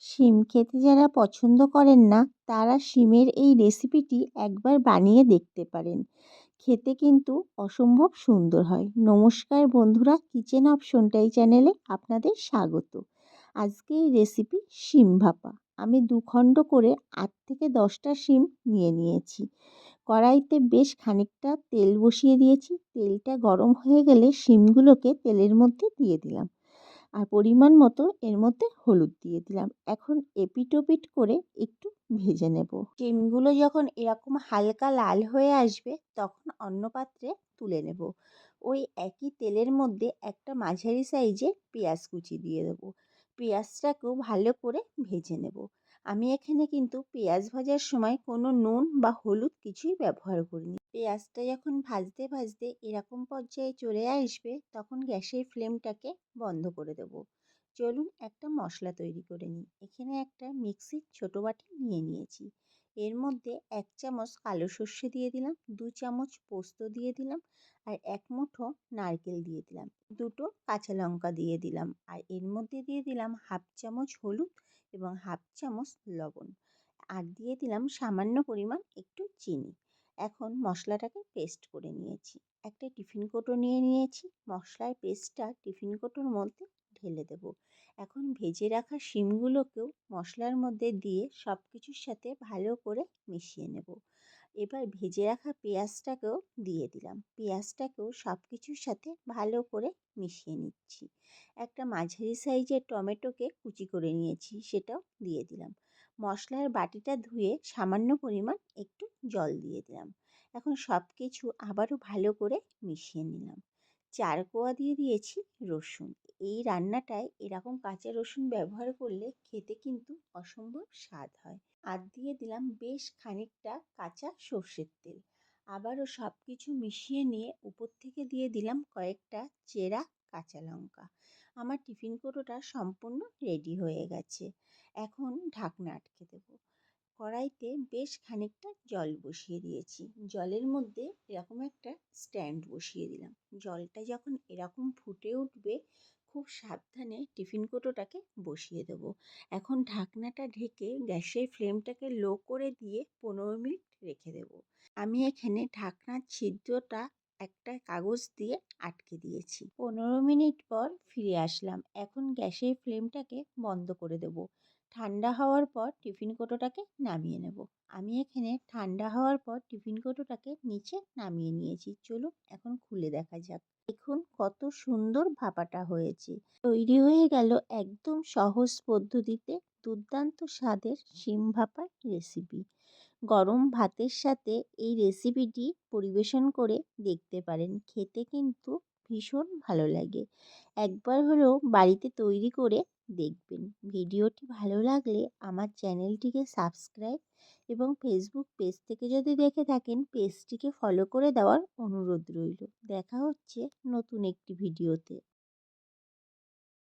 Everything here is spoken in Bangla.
শিম খেতে যারা পছন্দ করেন না তারা শিমের এই রেসিপিটি একবার বানিয়ে দেখতে পারেন। খেতে কিন্তু অসম্ভব সুন্দর হয়। নমস্কার বন্ধুরা, কিচেন অপশনটাই চ্যানেলে আপনাদের স্বাগত। আজকে এই রেসিপি শিম ভাপা। আমি 2 খণ্ড করে 8 থেকে 10টা শিম নিয়ে নিয়েছি। কড়াইতে বেশ খানিকটা তেল বসিয়ে দিয়েছি। তেলটা গরম হয়ে গেলে শিমগুলোকে তেলের মধ্যে দিয়ে দিলাম। আর পরিমাণ মতো এর মধ্যে হলুদ দিয়ে দিলাম। এখন এপিট ওপিট করে একটু ভেজে নেব। শিমগুলো যখন এরকম হালকা লাল হয়ে আসবে তখন অন্য পাত্রে তুলে নেব। ওই একই তেলের মধ্যে একটা মাঝারি সাইজে পেঁয়াজ কুচি দিয়ে দেবো। পেঁয়াজটাকেও ভালো করে ভেজে নেব। আমি এখানে কিন্তু পেঁয়াজ ভাজার সময় কোনো নুন বা হলুদ কিছুই ব্যবহার করিনি। পেঁয়াজটা যখন ভাজতে ভাজতে এরকম পর্যায়ে চলে আসবে তখন গ্যাসের ফ্লেমটাকে বন্ধ করে দেব। চলুন একটা মশলা তৈরি করে নিই। এখানে একটা মিক্সির ছোটো বাটি নিয়ে নিয়েছি। এর মধ্যে 1 চামচ কালো সর্ষে দিয়ে দিলাম, 2 চামচ পোস্ত দিয়ে দিলাম, আর 1 মুঠো নারকেল দিয়ে দিলাম, 2টো কাঁচা লঙ্কা দিয়ে দিলাম, আর এর মধ্যে দিয়ে দিলাম 1/2 চামচ হলুদ এবং 1/2 চামচ লবণ, আর দিয়ে দিলাম সামান্য পরিমাণ একটু চিনি। এখন মশলাটাকে পেস্ট করে নিয়েছি। একটা টিফিন কৌটো নিয়ে নিয়েছি। মশলার পেস্টটা টিফিন কৌটোর মধ্যে ঢেলে দেব। এখন ভেজে রাখা শিমগুলোকেও মশলার মধ্যে দিয়ে সব কিছুর সাথে ভালো করে মিশিয়ে নেব। এবার ভেজে রাখা পেঁয়াজটাকেও দিয়ে দিলাম। পেঁয়াজটাকেও সব কিছুর সাথে ভালো করে মিশিয়ে নিচ্ছি। একটা মাঝারি সাইজের টমেটোকে কুচি করে নিয়েছি, সেটাও দিয়ে দিলাম। মশলার বাটিটা ধুয়ে সামান্য পরিমাণ একটু জল দিয়ে দিলাম। এখন সব কিছু আবারও ভালো করে মিশিয়ে নিলাম। 4 কোয়া দিয়ে দিয়েছি রসুন। এই রান্নাটায় এরকম কাঁচা রসুন ব্যবহার করলে খেতে কিন্তু অসম্ভব স্বাদ হয়। আর দিয়ে দিলাম বেশ খানিকটা কাঁচা সর্ষের তেল। আবারও সব কিছু মিশিয়ে নিয়ে উপর থেকে দিয়ে দিলাম কয়েকটা চেরা কাঁচা লঙ্কা। আমার টিফিন কৌটোটা সম্পূর্ণ রেডি হয়ে গেছে। এখন ঢাকনা আটকে দেবো। কড়াইতে বেশ খানিকটা জল বসিয়ে দিয়েছি। জলের মধ্যে এরকম একটা স্ট্যান্ড বসিয়ে দিলাম। জলটা যখন এরকম ফুটে উঠবে খুব সাবধানে টিফিন কৌটোটাকে বসিয়ে দেব। এখন ঢাকনাটা ঢেকে গ্যাসের ফ্লেমটাকে লো করে দিয়ে 15 মিনিট রেখে দেব। আমি এখানে ঢাকনার ছিদ্রটা একটা কাগজ দিয়ে আটকে দিয়েছি। 15 মিনিট পর ফিরে আসলাম। এখন গ্যাসের ফ্লেমটাকে বন্ধ করে দেব। ঠান্ডা হওয়ার পর টিফিন কৌটোটাকে নামিয়ে নেব। আমি এখানে ঠান্ডা হওয়ার পর টিফিন কৌটোটাকে নিচে নামিয়ে নিয়েছি। চলুন এখন খুলে দেখা যাক। দেখুন কত সুন্দর ভাপাটা হয়েছে। তৈরি হয়ে গেল একদম সহজ পদ্ধতিতে দুর্দান্ত স্বাদের শিম ভাপার রেসিপি। গরম ভাতের সাথে এই রেসিপিটি পরিবেশন করে দেখতে পারেন। খেতে কিন্তু ভীষণ ভালো লাগে। একবার হলেও বাড়িতে তৈরি করে দেখবেন। ভিডিওটি ভালো লাগলে আমার চ্যানেলটিকে সাবস্ক্রাইব এবং ফেসবুক পেজ থেকে যদি দেখে থাকেন পেজটিকে ফলো করে দেওয়ার অনুরোধ রইল। দেখা হচ্ছে নতুন একটি ভিডিওতে।